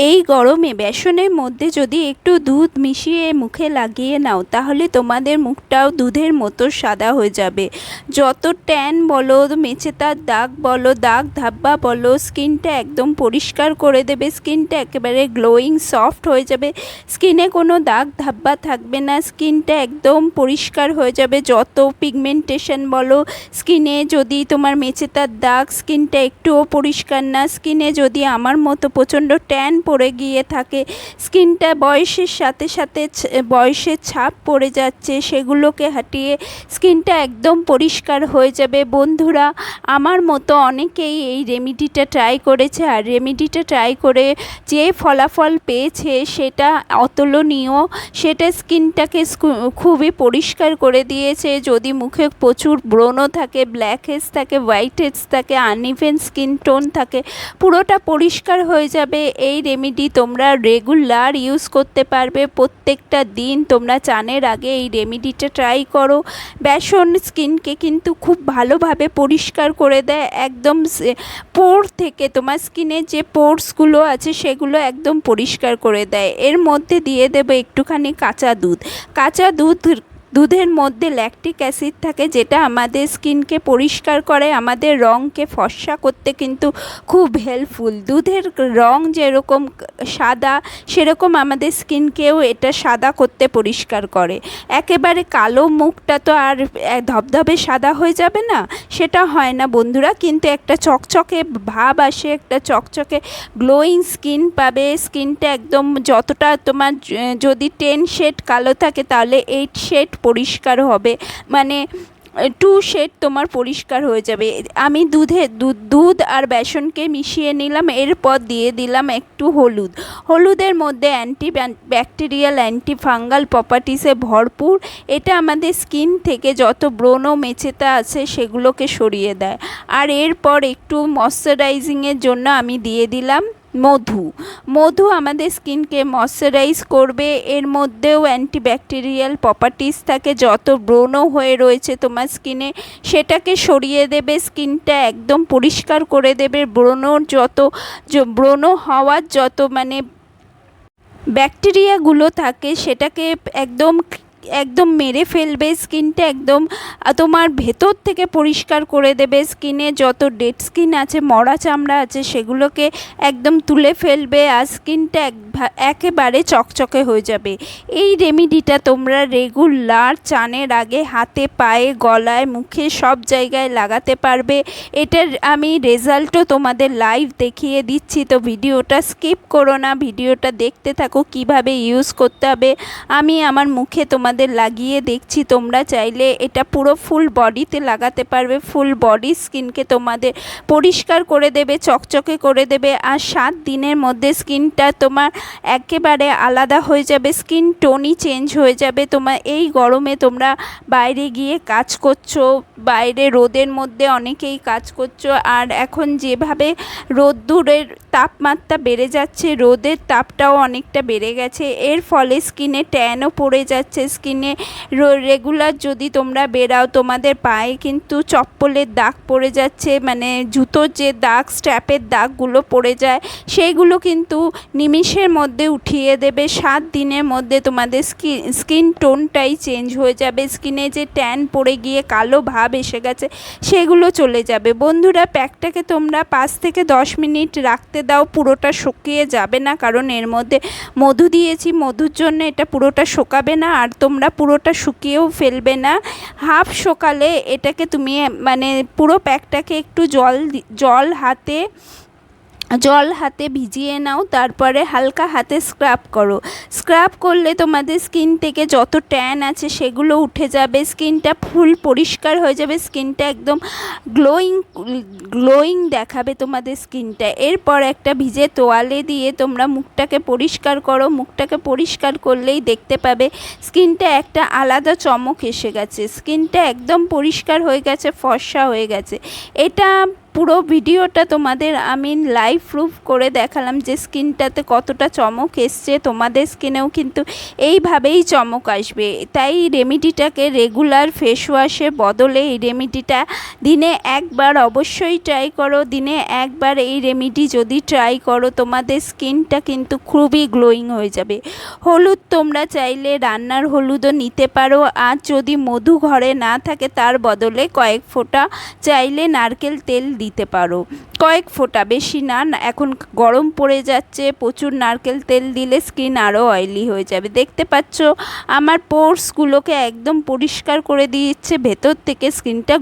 এই গরমে বেসনের মধ্যে যদি একটু দুধ মিশিয়ে মুখে লাগিয়ে নাও তাহলে তোমাদের মুখটাও দুধের মতো সাদা হয়ে যাবে। যত ট্যান বলো, মেচেতার দাগ বলো, দাগ ধাব্বা বলো, স্কিনটা একদম পরিষ্কার করে দেবে। স্কিনটা একেবারে গ্লোয়িং সফট হয়ে যাবে। স্কিনে কোনো দাগ ধাব্বা থাকবে না। স্কিনটা একদম পরিষ্কার হয়ে যাবে। যত পিগমেন্টেশন বলো, স্কিনে যদি তোমার মেচেতার দাগ, স্কিনটা একটুও পরিষ্কার না, স্কিনে যদি আমার মতো প্রচণ্ড ট্যান পড়ে গিয়ে থাকে, স্কিনটা বয়সের সাথে সাথে বয়সের ছাপ পড়ে যাচ্ছে, সেগুলোকে হটিয়ে স্কিনটা একদম পরিষ্কার হয়ে যাবে। বন্ধুরা, আমার মতো অনেকেই এই রেমেডিটা ট্রাই করেছে, আর রেমেডিটা ট্রাই করে যে ফলাফল পেয়েছে সেটা অতুলনীয়। সেটা স্কিনটাকে খুবই পরিষ্কার করে দিয়েছে। যদি মুখে প্রচুর ব্রণ থাকে, ব্ল্যাক হেডস থাকে, হোয়াইট হেডস থাকে, আনইভেন স্কিন টোন থাকে, পুরোটা পরিষ্কার হয়ে যাবে। এই রেমেডি তোমরা রেগুলার ইউজ করতে পারবে। প্রত্যেকটা দিন তোমরা চানের আগে এই রেমেডিটা ট্রাই করো। বেসন স্কিনকে কিন্তু খুব ভালোভাবে পরিষ্কার করে দেয়। একদম পোর থেকে তোমার স্কিনের যে পোর্সগুলো আছে সেগুলো একদম পরিষ্কার করে দেয়। এর মধ্যে দিয়ে দেবে একটুখানি কাঁচা দুধ। কাঁচা দুধের মধ্যে ল্যাকটিক অ্যাসিড থাকে, যেটা আমাদের স্কিনকে পরিষ্কার করে, আমাদের রঙকে ফর্সা করতে কিন্তু খুব হেল্পফুল। দুধের রং যেরকম সাদা, সেরকম আমাদের স্কিনকেও এটা সাদা করতে পরিষ্কার করে। একেবারে কালো মুখটা তো আর ধবধবে সাদা হয়ে যাবে না, সেটা হয় না বন্ধুরা, কিন্তু একটা চকচকে ভাব আসে, একটা চকচকে গ্লোয়িং স্কিন পাবে। স্কিনটা একদম যতটা তোমার যদি 10 শেড কালো থাকে তাহলে 8 শেড পরিষ্কার হবে, মানে 2 শেড তোমার পরিষ্কার হয়ে যাবে। আমি দুধ আর বেসনকে মিশিয়ে নিলাম। এরপর দিয়ে দিলাম একটু হলুদ। হলুদের মধ্যে ব্যাকটেরিয়াল অ্যান্টি ফাঙ্গাল প্রপার্টিসে ভরপুর। এটা আমাদের স্কিন থেকে যত ব্রণ মেচেতা আছে সেগুলোকে সরিয়ে দেয়। আর এরপর একটু ময়শ্চারাইজিংয়ের জন্য আমি দিয়ে দিলাম মধু আমাদের স্কিনকে ময়শ্চারাইজ করবে। এর মধ্যেও অ্যান্টিব্যাকটেরিয়াল প্রপার্টিস থাকে। যত ব্রণ হয়ে রয়েছে তোমার স্কিনে সেটাকে সরিয়ে দেবে, স্কিনটা একদম পরিষ্কার করে দেবে। ব্রণ হওয়ার যত মানে ব্যাকটেরিয়াগুলো থাকে সেটাকে একদম মেরে ফেলবে। স্কিনটা একদম তোমার ভেতর থেকে পরিষ্কার করে দেবে। স্কিনে যত ডেড স্কিন আছে, মরা চামড়া আছে, সেগুলোকে একদম তুলে ফেলবে, আর স্কিনটা একেবারে চকচকে হয়ে যাবে। এই রেমেডিটা তোমরা রেগুলার চানের আগে হাতে, পায়ে, গলায়, মুখে সব জায়গায় লাগাতে পারবে। এটার আমি রেজাল্টও তোমাদের লাইভ দেখিয়ে দিচ্ছি, তো ভিডিওটা স্কিপ করো না, ভিডিওটা দেখতে থাকো কিভাবে ইউজ করতে হবে। আমি আমার মুখে তোমাদের লাগিয়ে দেখছি। তোমরা চাইলে এটা পুরো ফুল বডিতে লাগাতে পারবে। ফুল বডি স্কিনকে তোমাদের পরিষ্কার করে দেবে, চকচকে করে দেবে। আর 7 দিনের মধ্যে স্কিনটা তোমার একেবারে আলাদা হয়ে যাবে, স্কিন টোনই চেঞ্জ হয়ে যাবে। তোমার এই গরমে তোমরা বাইরে গিয়ে কাজ করছো, বাইরে রোদের মধ্যে অনেকেই কাজ করছো, আর এখন যেভাবে রোদ্দুরের তাপমাত্রা বেড়ে যাচ্ছে, রোদের তাপটাও অনেকটা বেড়ে গেছে, এর ফলে স্কিনে ট্যানও পড়ে যাচ্ছে। স্কিনে রেগুলার যদি তোমরা বেরাও, তোমাদের পায়ে কিন্তু চপ্পলের দাগ পড়ে যাচ্ছে, মানে জুতোর যে দাগ, স্ট্র্যাপের দাগগুলো পড়ে যায়, সেইগুলো কিন্তু নিমিষের মধ্যে উঠিয়ে দেবে। 7 দিনের মধ্যে তোমাদের স্কিন টোনটাই চেঞ্জ হয়ে যাবে। স্কিনে যে ট্যান পড়ে গিয়ে কালো ভাব এসে গেছে সেগুলো চলে যাবে। বন্ধুরা, প্যাকটাকে তোমরা 5 থেকে 10 মিনিট রাখতে দাও। পুরোটা শুকিয়ে যাবে না, কারণ এর মধ্যে মধু দিয়েছি, মধুর জন্য এটা পুরোটা শুকাবে না, আর তোমরা পুরোটা শুকিয়েও ফেলবে না। হাফ শুকালে এটাকে তুমি মানে পুরো প্যাকটাকে একটু জল হাতে ভিজিয়ে নাও, তারপরে হালকা হাতে স্ক্রাব করো। স্ক্রাব করলে তোমাদের স্কিন থেকে যত ট্যান আছে সেগুলো উঠে যাবে, স্কিনটা ফুল পরিষ্কার হয়ে যাবে, স্কিনটা একদম গ্লোয়িং দেখাবে তোমাদের স্কিনটা। এরপর একটা ভিজে তোয়ালে দিয়ে তোমরা মুখটাকে পরিষ্কার করো। মুখটাকে পরিষ্কার করলেই দেখতে পাবে স্কিনটা একটা আলাদা চমক এসে গেছে, স্কিনটা একদম পরিষ্কার হয়ে গেছে, ফর্সা হয়ে গেছে। এটা পুরো ভিডিওটা তোমাদের আমি লাইভ প্রুফ করে দেখালাম যে স্কিনটাতে কতটা চমক এসছে। তোমাদের স্কিনেও কিন্তু এইভাবেই চমক আসবে। তাই রেমেডিটাকে রেগুলার ফেস ওয়াশের বদলে এই রেমেডিটা দিনে একবার অবশ্যই ট্রাই করো। দিনে একবার এই রেমেডি যদি ট্রাই করো তোমাদের স্কিনটা কিন্তু খুবই গ্লোয়িং হয়ে যাবে। হলুদ তোমরা চাইলে রান্নার হলুদও নিতে পারো, আর যদি মধু ঘরে না থাকে তার বদলে কয়েক ফোঁটা চাইলে নারকেল তেল দিতে পারো। কয়েক ফোঁটা, বেশি না। এখন গরম পড়ে যাচ্ছে, প্রচুর নারকেল তেল দিলে স্কিন আরও অয়েলি হয়ে যাবে। দেখতে পাচ্ছ আমার পোর্সগুলোকে একদম পরিষ্কার করে দিচ্ছে ভেতর থেকে, স্কিনটা